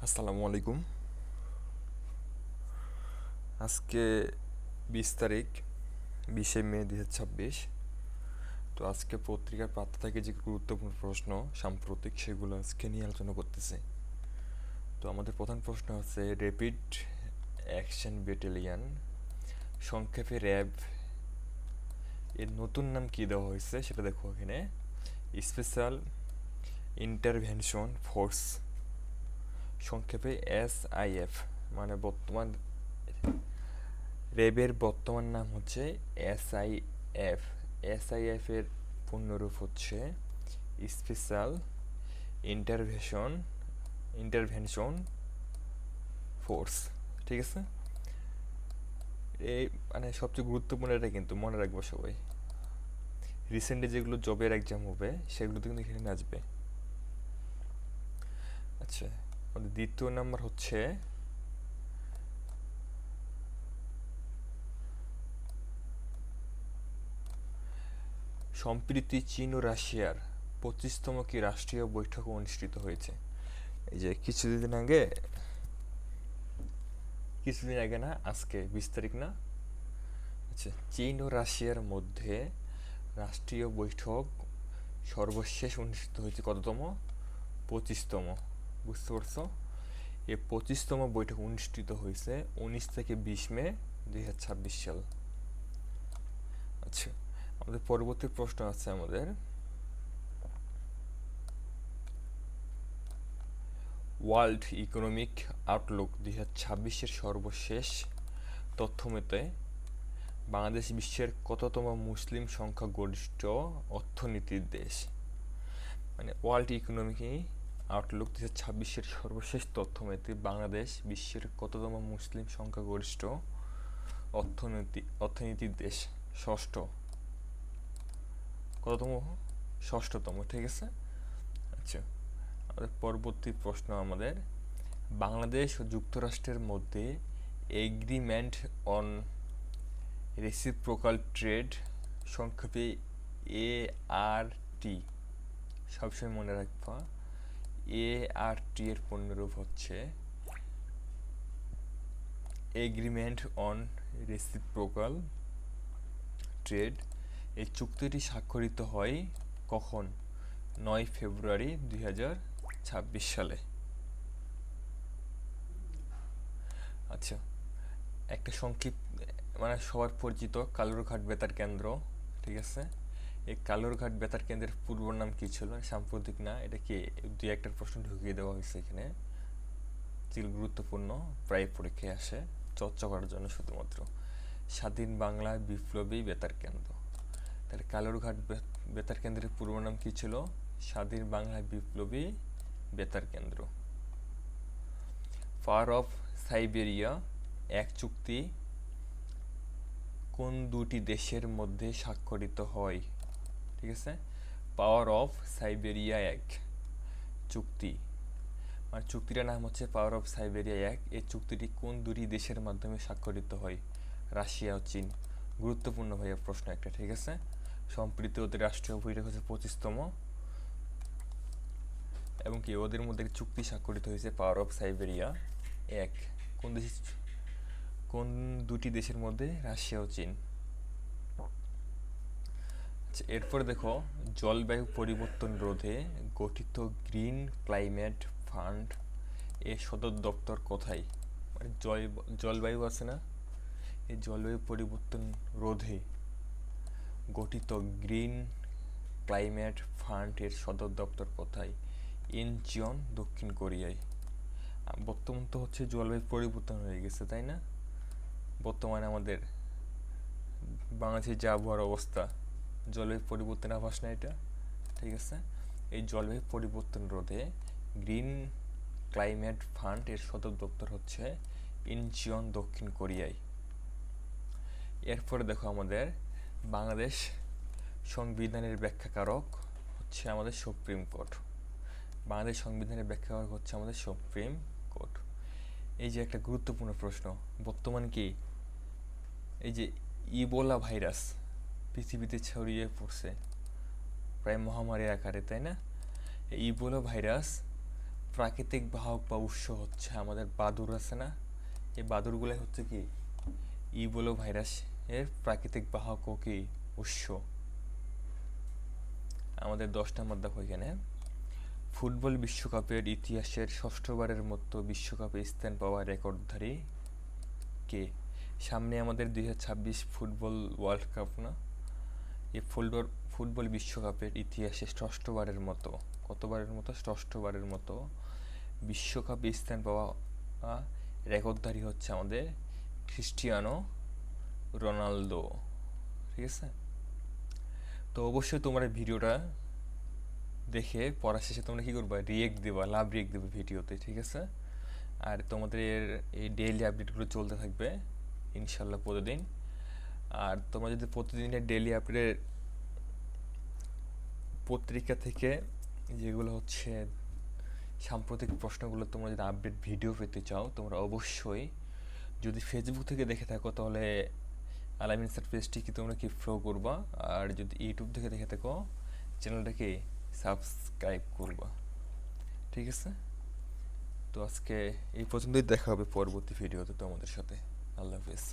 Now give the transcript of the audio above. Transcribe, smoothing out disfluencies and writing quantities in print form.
আসসালামু আলাইকুম। আজকে 20 তারিখ, 20শে মে 2026। তো আজকে পত্রিকার পাতা থেকে যে গুরুত্বপূর্ণ প্রশ্ন সাম্প্রতিক সেগুলো আজকে নিয়ে আলোচনা করতেছে। তো আমাদের প্রধান প্রশ্ন হচ্ছে র্যাপিড অ্যাকশন ব্যাটালিয়ন, সংক্ষেপে র্যাব, এর নতুন নাম কি দেওয়া হয়েছে সেটা দেখো এখানে। স্পেশাল ইন্টারভেনশন ফোর্স, সংক্ষেপে SIF। মানে বর্তমান র্যাবের বর্তমান নাম হচ্ছে SIF। SIF এর পূর্ণরূপ হচ্ছে স্পেশাল ইন্টারভেনশন ইন্টারভেনশন ফোর্স। ঠিক আছে, এই মানে সবচেয়ে গুরুত্বপূর্ণ এটা কিন্তু মনে রাখবো সবাই। রিসেন্টলি যেগুলো জবের এক্সাম হবে সেগুলোতে কিন্তু এখানে আসবে। আচ্ছা, আমাদের দ্বিতীয় নাম্বার হচ্ছে সম্প্রতি চীন ও রাশিয়ার 25তম কি রাষ্ট্রীয় বৈঠক অনুষ্ঠিত হয়েছে। এই যে কিছুদিন আগে না, আজকে 20 তারিখ না। আচ্ছা, চীন ও রাশিয়ার মধ্যে রাষ্ট্রীয় বৈঠক সর্বশেষ অনুষ্ঠিত হয়েছে কততম? 25তম। বুঝতে পারছো? এই 25তম বৈঠক অনুষ্ঠিত হয়েছে 19 থেকে 20 মে 2026 সাল। আচ্ছা, আমাদের পরবর্তী প্রশ্ন আছে আমাদের ওয়ার্ল্ড ইকোনমিক আউটলুক 2026-এর সর্বশেষ তথ্য মতে বাংলাদেশ বিশ্বের কততম মুসলিম সংখ্যাগরিষ্ঠ অর্থনীতির দেশ। মানে ওয়ার্ল্ড ইকোনমিক আউটলুক 2026-এর সর্বশেষ তথ্য মতে বাংলাদেশ বিশ্বের কততম মুসলিম সংখ্যাগরিষ্ঠ অর্থনীতির দেশ? ষষ্ঠ। কততম? ষষ্ঠতম। ঠিক আছে। আচ্ছা, আমাদের পরবর্তী প্রশ্ন আমাদের বাংলাদেশ ও যুক্তরাষ্ট্রের মধ্যে এগ্রিমেন্ট অন রেসিপ্রোকাল ট্রেড, সংক্ষেপে ART, সবসময় মনে রাখবা। ART এর পূর্ণরূপ হচ্ছে এগ্রিমেন্ট অন রেসিপ্রোকাল ট্রেড। এই চুক্তিটি স্বাক্ষরিত হয় কখন? 9 ফেব্রুয়ারি 2026 সালে। আচ্ছা, একটা সংক্ষিপ্ত মানে সবার পরিচিত কালুরঘাট বেতার কেন্দ্র। ঠিক আছে, এই কালুরঘাট বেতার কেন্দ্রের পূর্ব নাম কি ছিল? সাম্প্রতিক না, এটা কি দুই একটার প্রশ্ন ঢুকিয়ে দেওয়া হয়েছে এখানে, যেগুলো গুরুত্বপূর্ণ, প্রায় পরীক্ষায় আসে, চর্চা করার জন্য শুধুমাত্র। স্বাধীন বাংলা বিপ্লবী বেতার কেন্দ্র। তাহলে কালুরঘাট বেতার কেন্দ্রের পূর্ব নাম কি ছিল? স্বাধীন বাংলা বিপ্লবী বেতার কেন্দ্র। পাওয়ার অফ সাইবেরিয়া এক চুক্তি কোন দুটি দেশের মধ্যে স্বাক্ষরিত হয়? ঠিক আছে, পাওয়ার অফ সাইবেরিয়া এক চুক্তি, মানে চুক্তিটার নাম হচ্ছে পাওয়ার অফ সাইবেরিয়া এক। এই চুক্তিটি কোন দুটি দেশের মাধ্যমে স্বাক্ষরিত হয়? রাশিয়া ও চীন। গুরুত্বপূর্ণ ভাইয়া প্রশ্ন একটা। ঠিক আছে, সম্প্রতি ওদের রাষ্ট্রীয় বৈঠক হচ্ছে 25তম, এবং কি ওদের মধ্যে চুক্তি স্বাক্ষরিত হয়েছে পাওয়ার অফ সাইবেরিয়া এক। কোন দেশ, কোন দুটি দেশের মধ্যে? রাশিয়া ও চীন। আচ্ছা, এরপরে দেখো জলবায়ু পরিবর্তন রোধে গঠিত গ্রিন ক্লাইমেট ফান্ড এর সদর দপ্তর কোথায়? মানে জলবায়ু আছে না, এই জলবায়ু পরিবর্তন রোধে গঠিত গ্রিন ক্লাইমেট ফান্ড এর সদর দপ্তর কোথায়? ইনচিয়ন, দক্ষিণ কোরিয়ায়। বর্তমান তো হচ্ছে জলবায়ু পরিবর্তন হয়ে গেছে, তাই না? বর্তমানে আমাদের বাংলাদেশের যে আবহাওয়ার অবস্থা, জলবায়ু পরিবর্তন আভাস না এটা। ঠিক আছে, এই জলবায়ু পরিবর্তন রোধে গ্রিন ক্লাইমেট ফান্ড এর সদর দপ্তর হচ্ছে ইনচিয়ন, দক্ষিণ কোরিয়ায়। এরপরে দেখো আমাদের বাংলাদেশ সংবিধানের ব্যাখ্যাকারক হচ্ছে আমাদের সুপ্রিম কোর্ট। বাংলাদেশ সংবিধানের ব্যাখ্যাকারক হচ্ছে আমাদের সুপ্রিম কোর্ট। এই যে একটা গুরুত্বপূর্ণ প্রশ্ন, বর্তমান কি এই যে ইবোলা ভাইরাস পৃথিবীতে ছড়িয়ে পড়ছে প্রায় মহামারীর আকারে, তাই না? এই ইবোলা ভাইরাস প্রাকৃতিক বাহক বা উৎস হচ্ছে আমাদের বাদুড় আছে না, এই বাদুড়গুলো হচ্ছে কি ইবোলা ভাইরাস এর প্রাকৃতিক বাহক ও কি উৎস। আমাদের 10 নম্বর দেখো এখানে, ফুটবল বিশ্বকাপের ইতিহাসের ষষ্ঠবারের মতো বিশ্বকাপে স্থান পাওয়া রেকর্ডধারী কে? সামনে আমাদের 2026 ফুটবল ওয়ার্ল্ড কাপ না, এই ফুটবল বিশ্বকাপের ইতিহাসে ষষ্ঠবারের মতো, কতবারের মতো, ষষ্ঠবারের মতো বিশ্বকাপে স্থান পাওয়া রেকর্ডধারী হচ্ছে আমাদের ক্রিস্টিয়ানো রোনালদো। ঠিক আছে, তো অবশ্যই তোমরা ভিডিওটা দেখে পড়া শেষে তোমরা কী করবা, রিয়েক্ট দেবা, লাভ রিয়েক্ট দেবে ভিডিওতে। ঠিক আছে, আর তোমাদের এই ডেইলি আপডেটগুলো চলতে থাকবে ইনশাল্লাহ প্রতিদিন। আর তোমরা যদি প্রতিদিনের ডেইলি আপডেট পত্রিকা থেকে যেগুলো হচ্ছে সাম্প্রতিক প্রশ্নগুলো তোমরা যদি আপডেট ভিডিও পেতে চাও, তোমরা অবশ্যই যদি ফেসবুক থেকে দেখে থাকো তাহলে আলামিন স্যার পেজটি কি তোমরা কি ফলো করবা, আর যদি ইউটিউব থেকে দেখে থাকো চ্যানেলটাকে সাবস্ক্রাইব করবা। ঠিক আছে, তো আজকে এই পর্যন্তই, দেখা হবে পরবর্তী ভিডিওতে তোমাদের সাথে। আল্লাহ হাফিজ।